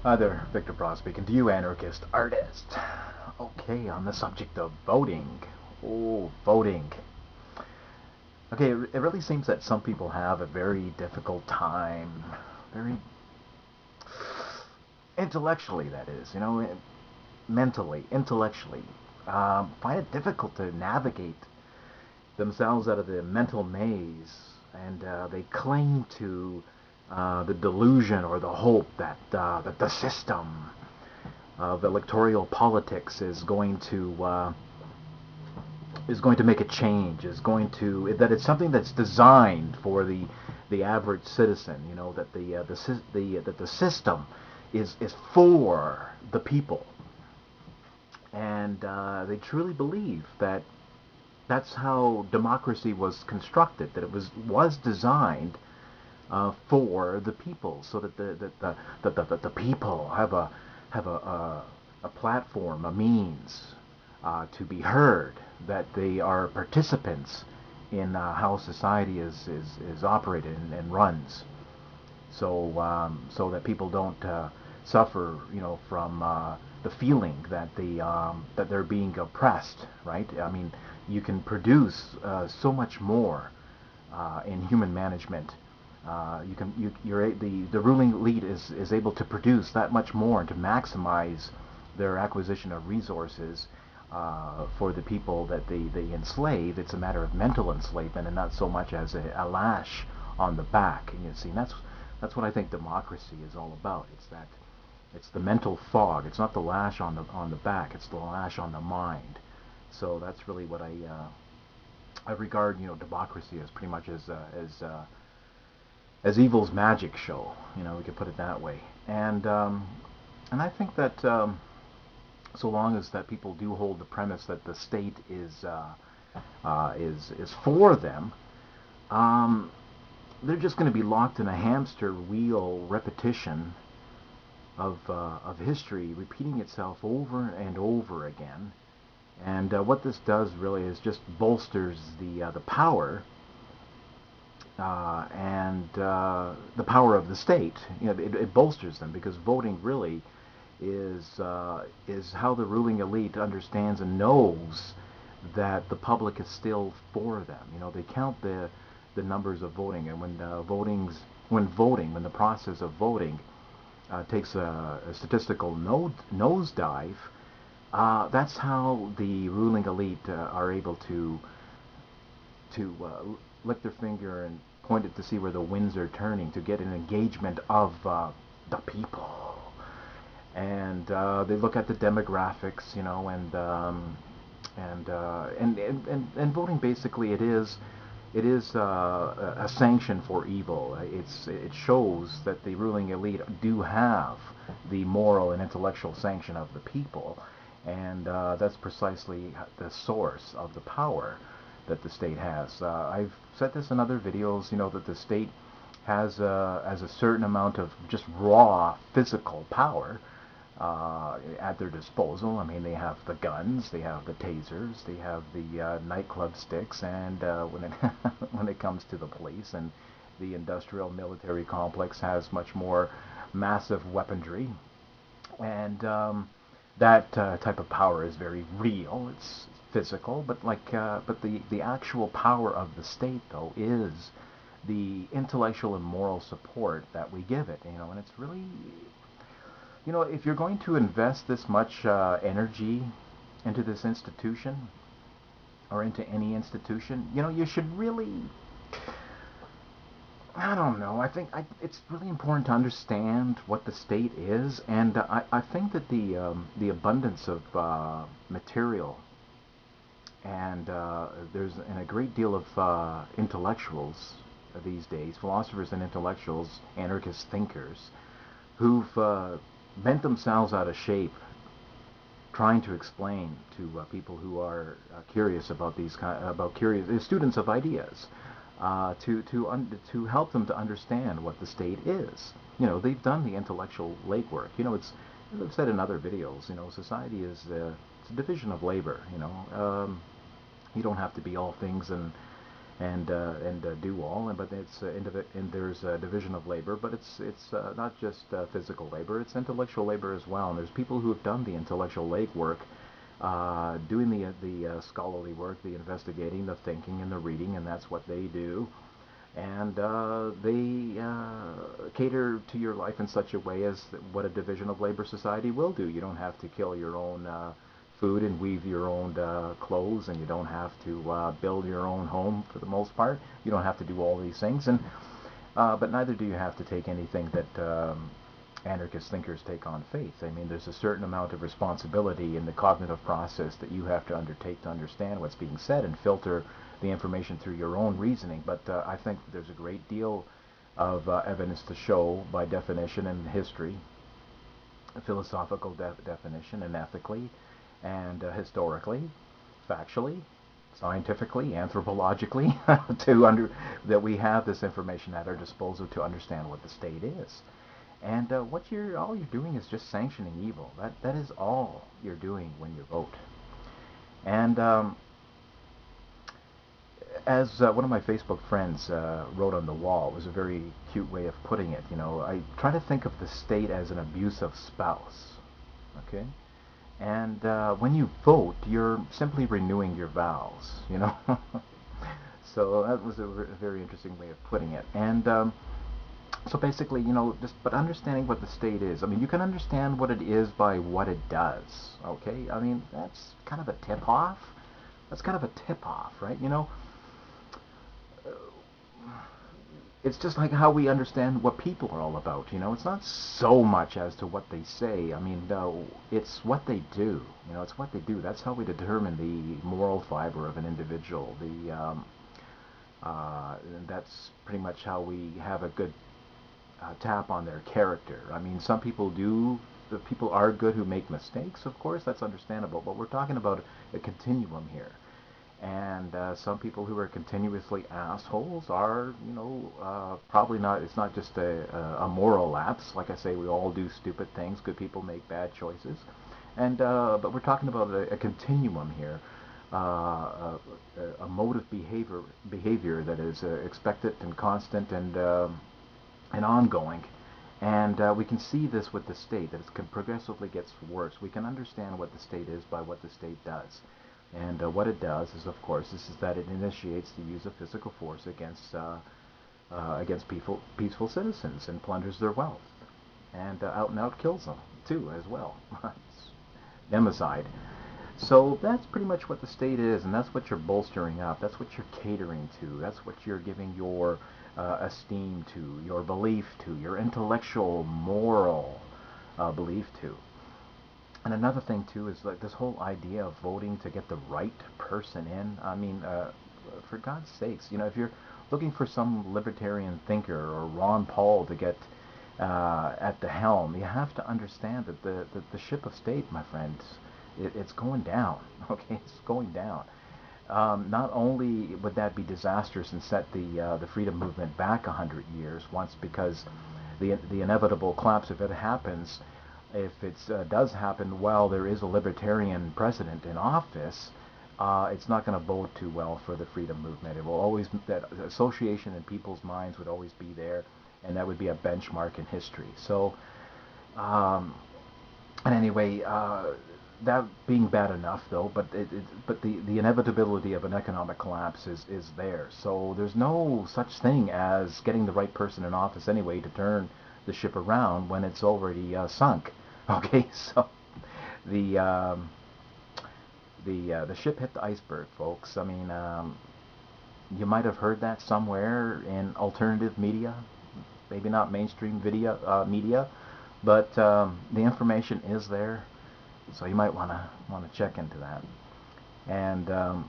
Hi there, Victor Bra speaking to you, anarchist artist. Okay, on the subject of voting. Oh, voting. Okay, it really seems that some people have a very difficult time, very intellectually, that is, mentally, intellectually, find it difficult to navigate themselves out of the mental maze, and they cling to the delusion or the hope that the system of electoral politics is going to make a change, is going to that it's something that's designed for the average citizen. You know that the system is for the people, and they truly believe that that's how democracy was constructed. That it was designed for the people, so that the people have a platform, a means to be heard, that they are participants in how society is operated and runs. So that people don't suffer, from the feeling that they're being oppressed, right? I mean, you can produce so much more in human management. The ruling elite is able to produce that much more and to maximize their acquisition of resources for the people that they enslave. It's a matter of mental enslavement and not so much as a lash on the back. And you see, that's what I think democracy is all about. It's the mental fog. It's not the lash on the back. It's the lash on the mind. So that's really what I regard, democracy as pretty much as evil's magic show. We could put it that way. And I think that so long as that people do hold the premise that the state is for them, um, they're just going to be locked in a hamster wheel repetition of history repeating itself over and over again. And what this does really is just bolsters the power and the power of the state. It bolsters them because voting really is how the ruling elite understands and knows that the public is still for them. They count the numbers of voting, and when the process of voting takes a statistical nosedive, that's how the ruling elite are able to lick their finger and point it to see where the winds are turning to get an engagement of the people. And they look at the demographics, and voting basically it is a sanction for evil. It shows that the ruling elite do have the moral and intellectual sanction of the people, and that's precisely the source of the power that the state has. I've said this in other videos, that the state has a certain amount of just raw physical power at their disposal. I mean, they have the guns, they have the tasers, they have the nightclub sticks, and when it when it comes to the police, and the industrial military complex has much more massive weaponry, and that type of power is very real. It's physical, but the actual power of the state, though, is the intellectual and moral support that we give it. And it's really, if you're going to invest this much energy into this institution or into any institution, you should really, I don't know. I think it's really important to understand what the state is, and I think that the abundance of material and a great deal of intellectuals these days, philosophers and intellectuals, anarchist thinkers, who've bent themselves out of shape trying to explain to people who are curious about about curious students of ideas, to help them to understand what the state is. They've done the intellectual legwork. It's, as I've said in other videos, society is it's a division of labor. You don't have to be all things and do all. And but it's and there's a division of labor, but it's not just physical labor; it's intellectual labor as well. And there's people who have done the intellectual legwork, doing the scholarly work, the investigating, the thinking, and the reading, and that's what they do. And they cater to your life in such a way as what a division of labor society will do. You don't have to kill your own food and weave your own clothes, and you don't have to build your own home for the most part. You don't have to do all these things, and but neither do you have to take anything that anarchist thinkers take on faith. I mean, there's a certain amount of responsibility in the cognitive process that you have to undertake to understand what's being said and filter the information through your own reasoning. But I think there's a great deal of evidence to show by definition and history, philosophical definition, and ethically, and historically, factually, scientifically, anthropologically, that we have this information at our disposal to understand what the state is. And all you're doing is just sanctioning evil. That is all you're doing when you vote. And as one of my Facebook friends wrote on the wall, it was a very cute way of putting it. You know, I try to think of the state as an abusive spouse. Okay, and when you vote, you're simply renewing your vows. You know, so that was a very interesting way of putting it. And so basically, you know, but understanding what the state is. I mean, you can understand what it is by what it does. Okay, I mean, that's kind of a tip-off. That's kind of a tip-off, right? You know, it's just like how we understand what people are all about. You know, it's not so much as to what they say. I mean, no, it's what they do. You know, it's what they do. That's how we determine the moral fiber of an individual. That's pretty much how we have a good tap on their character. I mean, some people do. The people are good who make mistakes, of course. That's understandable. But we're talking about a continuum here. And some people who are continuously assholes are, you know, probably not. It's not just a moral lapse. Like I say, we all do stupid things. Good people make bad choices. And but we're talking about a continuum here, a mode of behavior that is expected and constant and ongoing. And we can see this with the state, that it progressively gets worse. We can understand what the state is by what the state does. And what it does is, of course, is that it initiates the use of physical force against peaceful citizens and plunders their wealth. And out and out kills them, too, as well. Democide. So that's pretty much what the state is, and that's what you're bolstering up. That's what you're catering to. That's what you're giving your esteem to, your belief to, your intellectual, moral belief to. And another thing too is like this whole idea of voting to get the right person in. I mean, for God's sakes, you know, if you're looking for some libertarian thinker or Ron Paul to get at the helm, you have to understand that the ship of state, my friends, it's going down. Okay, it's going down. Not only would that be disastrous and set the freedom movement back 100 years once, because the inevitable collapse, if it happens, if it does happen while there is a libertarian president in office, it's not going to bode too well for the freedom movement. It will always, that association in people's minds would always be there, and that would be a benchmark in history. So, and anyway, that being bad enough, though, but the inevitability of an economic collapse is there. So there's no such thing as getting the right person in office anyway to turn the ship around when it's already sunk. Okay, so the ship hit the iceberg, folks. I mean, you might have heard that somewhere in alternative media, maybe not mainstream media, but the information is there. So you might want to check into that. And the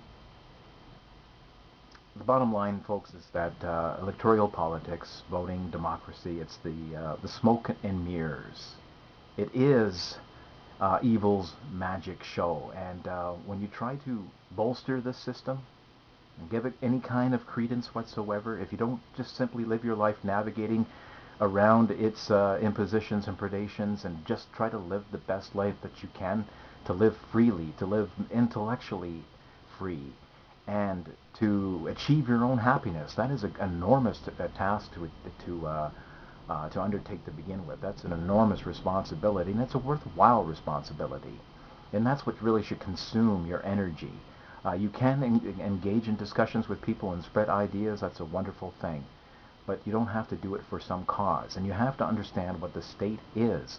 bottom line, folks, is that electoral politics, voting, democracy, it's the smoke and mirrors. It is evil's magic show. And when you try to bolster this system and give it any kind of credence whatsoever, if you don't just simply live your life navigating around its impositions and predations and just try to live the best life that you can, to live freely, to live intellectually free, and to achieve your own happiness. That is an enormous task to undertake to begin with. That's an enormous responsibility, and it's a worthwhile responsibility. And that's what really should consume your energy. You can engage in discussions with people and spread ideas. That's a wonderful thing. But you don't have to do it for some cause. And you have to understand what the state is.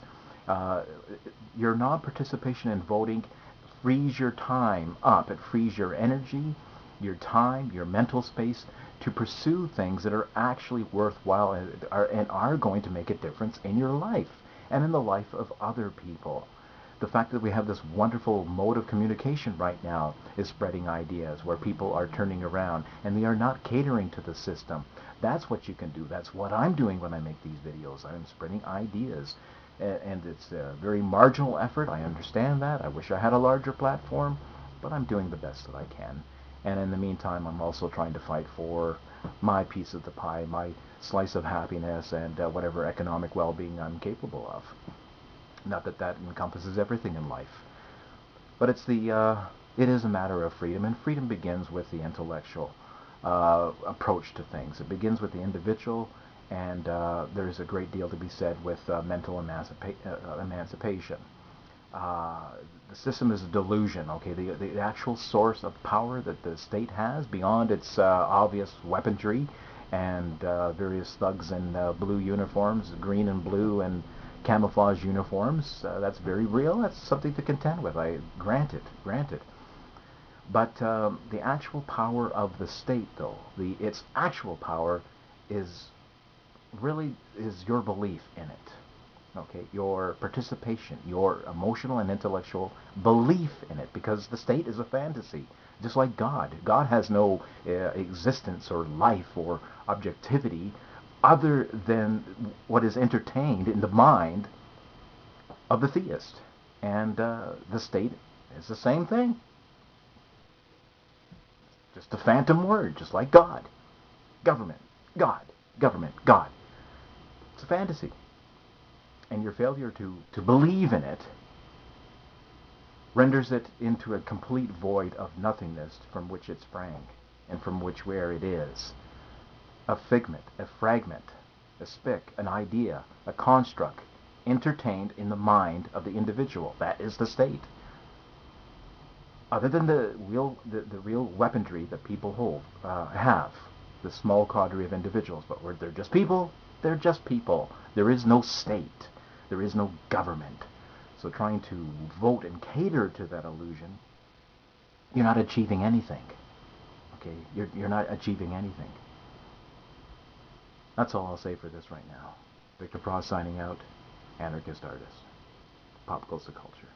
Your non-participation in voting frees your time up. It frees your energy, your time, your mental space to pursue things that are actually worthwhile and are going to make a difference in your life and in the life of other people. The fact that we have this wonderful mode of communication right now is spreading ideas where people are turning around and they are not catering to the system. That's what you can do. That's what I'm doing when I make these videos. I'm spreading ideas. And it's a very marginal effort. I understand that. I wish I had a larger platform, but I'm doing the best that I can. And in the meantime, I'm also trying to fight for my piece of the pie, my slice of happiness, and whatever economic well-being I'm capable of. Not that that encompasses everything in life, but it is a matter of freedom, and freedom begins with the intellectual approach to things. It begins with the individual, and there's a great deal to be said with mental emancipation. The system is a delusion, okay? The actual source of power that the state has, beyond its obvious weaponry and various thugs in blue uniforms, green and blue, and camouflage uniforms, that's very real. That's something to contend with. I grant it. But the actual power of the state, though, its actual power is your belief in it. Okay, your participation, your emotional and intellectual belief in it, because the state is a fantasy, just like God. God has no existence or life or objectivity other than what is entertained in the mind of the theist. And the state is the same thing. Just a phantom word, just like God. Government, God, government, God. It's a fantasy. And your failure to believe in it renders it into a complete void of nothingness from which it sprang and from where it is. A figment, a fragment, a spick, an idea, a construct entertained in the mind of the individual. That is the state. Other than the real weaponry that people have, the small cadre of individuals, but where they're just people, they're just people. There is no state. There is no government. So trying to vote and cater to that illusion, you're not achieving anything. Okay, you're not achieving anything. That's all I'll say for this right now. Victor Pross signing out. Anarchist artist. Pop Culture Culture.